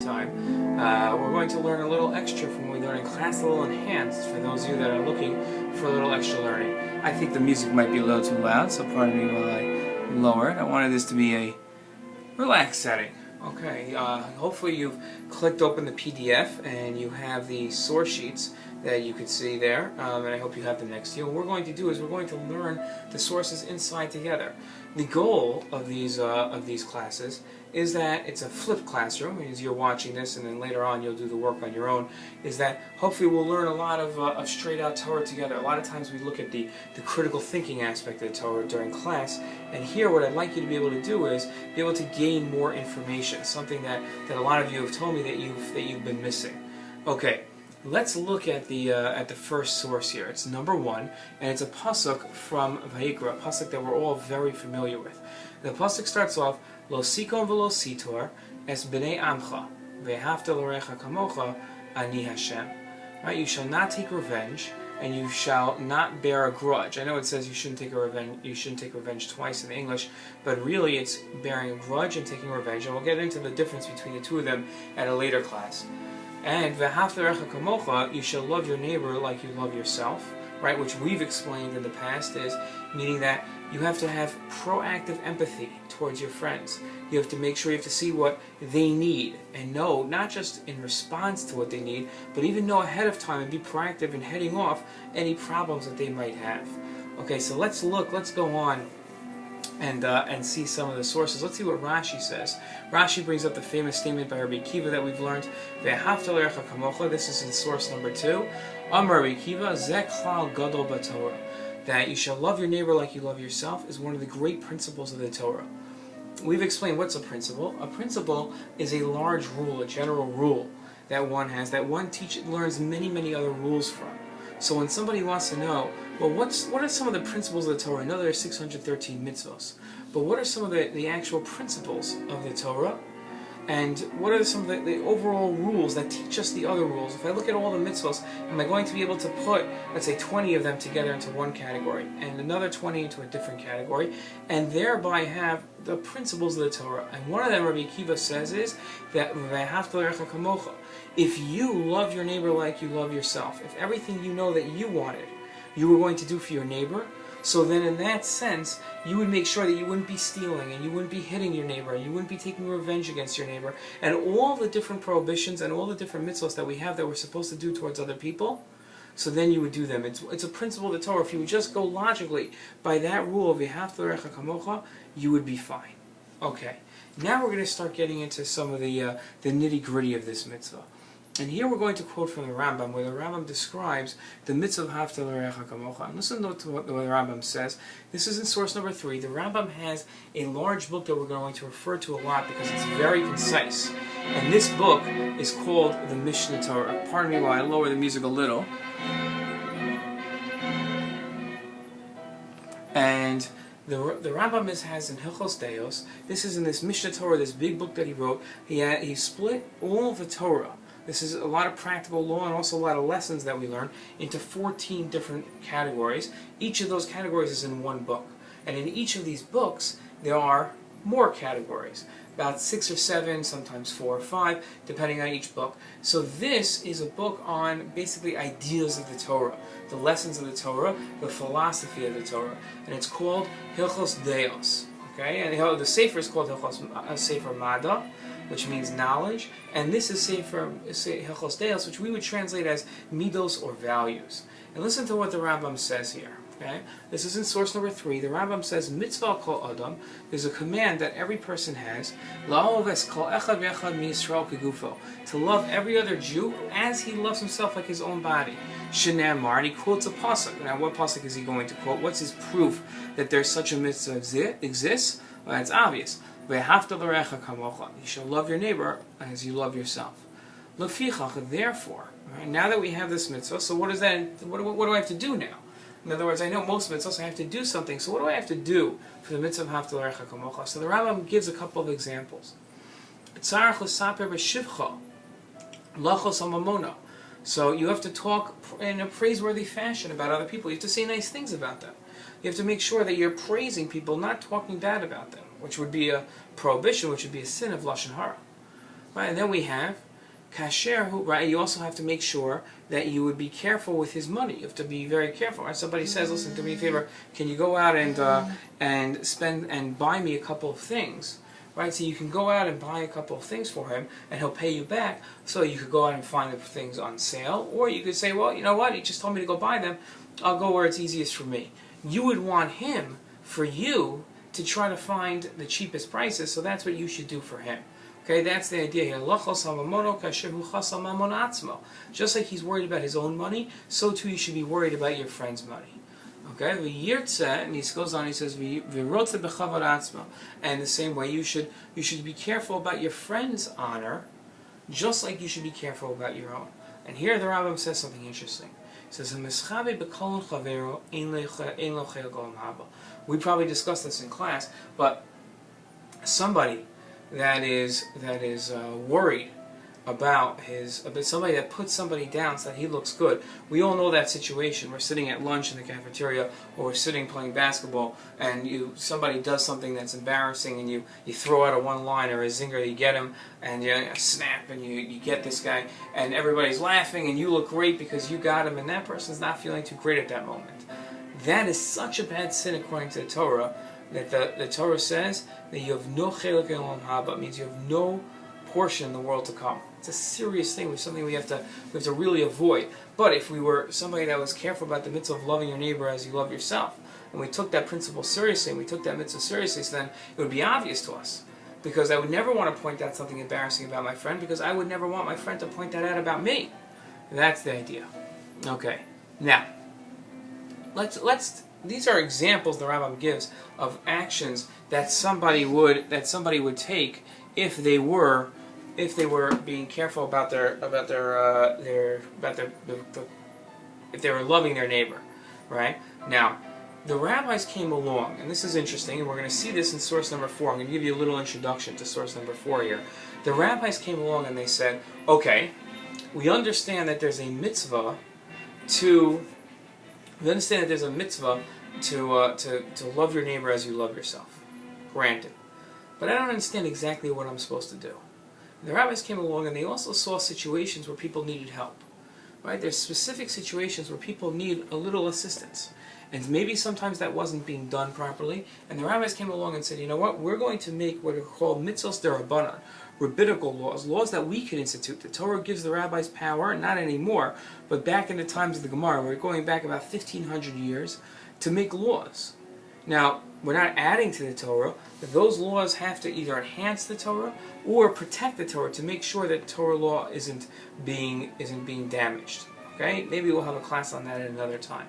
time. We're going to learn a little extra from what we learned in class, a little enhanced for those of you that are looking for a little extra learning. I think the music might be a little too loud, so pardon me while I lower it. I wanted this to be a relaxed setting. Okay, hopefully you've clicked open the PDF and you have the source sheets that you could see there, and I hope you have them next to you. What we're going to do is we're going to learn the sources inside together. The goal of these classes is that it's a flipped classroom, as you're watching this and then later on you'll do the work on your own, is that hopefully we'll learn a lot of straight out Torah together. A lot of times we look at the critical thinking aspect of the Torah during class, and here what I'd like you to be able to do is be able to gain more information, something that a lot of you have told me that you've been missing. Okay. Let's look at the first source here. It's number 1, and it's a pasuk from Vayikra, a pasuk that we're all very familiar with. The pasuk starts off, Lo sikon v'lo sitor es b'nei amcha ve'ahavta l'ra'icha kamocha ani Hashem. Right? You shall not take revenge, and you shall not bear a grudge. I know it says you shouldn't take revenge twice in English, but really it's bearing a grudge and taking revenge, and we'll get into the difference between the two of them at a later class. And ve'ahavta l'ra'icha kamocha, you shall love your neighbor like you love yourself, right? Which we've explained in the past is meaning that you have to have proactive empathy towards your friends. You have to make sure you have to see what they need and know, not just in response to what they need, but even know ahead of time and be proactive in heading off any problems that they might have. Okay, so let's go on and see some of the sources. Let's see what Rashi says. Rashi brings up the famous statement by Rabbi Akiva that we've learned, ve'ahavta l'ra'icha kamocha. This is in source number 2. Amar Rabbi Akiva, ze klal gadol b'Torah. That you shall love your neighbor like you love yourself is one of the great principles of the Torah. We've explained what's a principle. A principle is a large rule, a general rule that one has, that one learns many other rules from. So when somebody wants to know, well, what are some of the principles of the Torah? I know there are 613 mitzvos, but what are some of the actual principles of the Torah? And what are some of the overall rules that teach us the other rules? If I look at all the mitzvos, am I going to be able to put, let's say, 20 of them together into one category, and another 20 into a different category, and thereby have the principles of the Torah? And one of them, Rabbi Akiva says, is that ve'ahavta l'ra'icha kamocha. If you love your neighbor like you love yourself, if everything you know that you wanted, you were going to do for your neighbor, so then in that sense, you would make sure that you wouldn't be stealing, and you wouldn't be hitting your neighbor, and you wouldn't be taking revenge against your neighbor, and all the different prohibitions and all the different mitzvahs that we have that we're supposed to do towards other people, so then you would do them. It's a principle of the Torah. If you would just go logically by that rule of ve'ahavta l'ra'icha kamocha, you would be fine. Okay, now we're going to start getting into some of the nitty-gritty of this mitzvah. And here we're going to quote from the Rambam, where the Rambam describes the mitzvah of ve'ahavta l'ra'icha kamocha. And listen to what the Rambam says. This is in source number 3. The Rambam has a large book that we're going to refer to a lot because it's very concise. And this book is called the Mishnah Torah. Pardon me while I lower the music a little. And the Rambam has in Hilchos Deos, this is in this Mishnah Torah, this big book that he wrote, he split all of the Torah. This is a lot of practical law and also a lot of lessons that we learn into 14 different categories. Each of those categories is in one book. And in each of these books, there are more categories. About 6 or 7, sometimes 4 or 5, depending on each book. So this is a book on basically ideas of the Torah, the lessons of the Torah, the philosophy of the Torah. And it's called Hilchos Deos. Okay? And the Sefer is called Sefer Mada, which means knowledge, and this is Hilchos Deos, which we would translate as midos or values. And listen to what the Rambam says here. Okay, this is in source number 3. The Rambam says, "Mitzvah kol adam." There's a command that every person has, la'oves kol echad ve'echad miYisrael kegufo, to love every other Jew as he loves himself, like his own body. Shenamar, and he quotes a pasuk. Now, what pasuk is he going to quote? What's his proof that there's such a mitzvah exists? Well, it's obvious. Ve'ahavta l'ra'icha kamocha. You shall love your neighbor as you love yourself. Lefichach, therefore, right, now that we have this mitzvah, so what is that? What do I have to do now? In other words, I know most mitzvahs I have to do something. So what do I have to do for the mitzvah of ve'ahavta l'ra'icha kamocha? So the Rambam gives a couple of examples. Tzarich l'saper b'shivcha lachos hamamona. So you have to talk in a praiseworthy fashion about other people. You have to say nice things about them. You have to make sure that you're praising people, not talking bad about them, which would be a prohibition, which would be a sin of Lashon Hara. Right? And then we have kasher, right? You also have to make sure that you would be careful with his money. You have to be very careful. Right? Somebody says, "Listen, do me a favor. Can you go out and spend and buy me a couple of things?" Right? So you can go out and buy a couple of things for him, and he'll pay you back. So you could go out and find the things on sale, or you could say, "Well, you know what? He just told me to go buy them. I'll go where it's easiest for me." You would want him, for you, to try to find the cheapest prices. So that's what you should do for him. Okay, that's the idea here. Just like he's worried about his own money, so too you should be worried about your friend's money. Okay, and he goes on. He says, and the same way you should be careful about your friend's honor, just like you should be careful about your own. And here the Rambam says something interesting. He says, we probably discussed this in class, but somebody that is worried about somebody that puts somebody down so that he looks good. We all know that situation. We're sitting at lunch in the cafeteria, or we're sitting playing basketball, and somebody does something that's embarrassing, and you throw out a one-line or a zinger, you get him, and you snap, and you get this guy, and everybody's laughing, and you look great because you got him, and that person's not feeling too great at that moment. That is such a bad sin according to the Torah, that the Torah says that you have no chelik in olam haba, means you have no portion in the world to come. It's a serious thing. It's something we have to really avoid. But if we were somebody that was careful about the mitzvah of loving your neighbor as you love yourself, and we took that principle seriously, and we took that mitzvah seriously, so then it would be obvious to us. Because I would never want to point out something embarrassing about my friend, because I would never want my friend to point that out about me. That's the idea. Okay. Now, these are examples the Rambam gives of actions that somebody would take if they were being careful about if they were loving their neighbor, right? Now, the rabbis came along, and this is interesting, and we're going to see this in source number 4. I'm going to give you a little introduction to source number 4 here. The rabbis came along and they said, okay, we understand that there's a mitzvah to love your neighbor as you love yourself. Granted. But I don't understand exactly what I'm supposed to do. The rabbis came along and they also saw situations where people needed help. Right? There's specific situations where people need a little assistance. And maybe sometimes that wasn't being done properly. And the rabbis came along and said, you know what, we're going to make what are called mitzvos derabanan, rabbinical laws that we can institute. The Torah gives the rabbis power, not anymore, but back in the times of the Gemara, we're going back about 1,500 years, to make laws. Now, we're not adding to the Torah, but those laws have to either enhance the Torah or protect the Torah to make sure that Torah law isn't being damaged. Okay? Maybe we'll have a class on that at another time.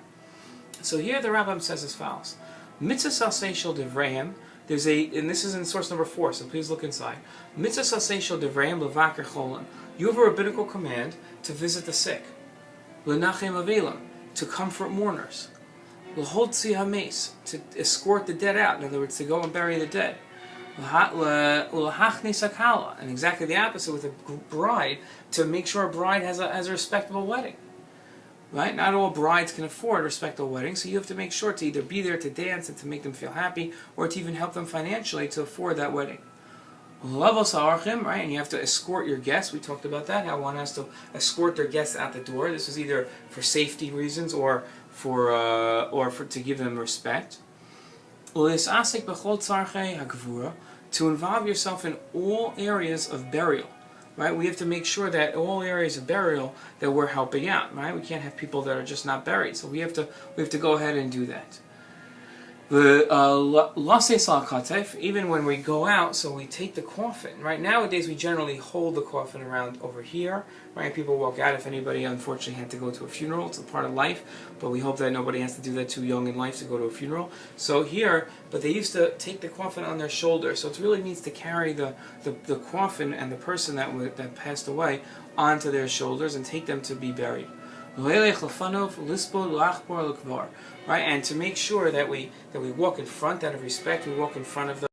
So here the Rambam says as follows: Mitzvah saseh shel divrayim. And this is in source number 4, so please look inside. Mitzvah saseh shel divrayim levaker cholim. You have a rabbinical command to visit the sick. Lenachem avilam, to comfort mourners. L'hodzi hames, to escort the dead out. In other words, to go and bury the dead. L'hachni sakala, and exactly the opposite with a bride, to make sure a bride has a respectable wedding. Right? Not all brides can afford respectable weddings, so you have to make sure to either be there to dance and to make them feel happy, or to even help them financially to afford that wedding. Right? And you have to escort your guests. We talked about that, how one has to escort their guests out the door. This is either for safety reasons or to give them respect. To involve yourself in all areas of burial. Right? We have to make sure that all areas of burial that we're helping out. Right? We can't have people that are just not buried. So we have to go ahead and do that. Even when we go out, so we take the coffin. Right? Nowadays we generally hold the coffin around over here. Right? People walk out if anybody unfortunately had to go to a funeral. It's a part of life, but we hope that nobody has to do that too young in life to go to a funeral. So here, but they used to take the coffin on their shoulder. So it really means to carry the coffin and the person that passed away onto their shoulders and take them to be buried. Right, and to make sure that we walk in front out of respect, we walk in front of them.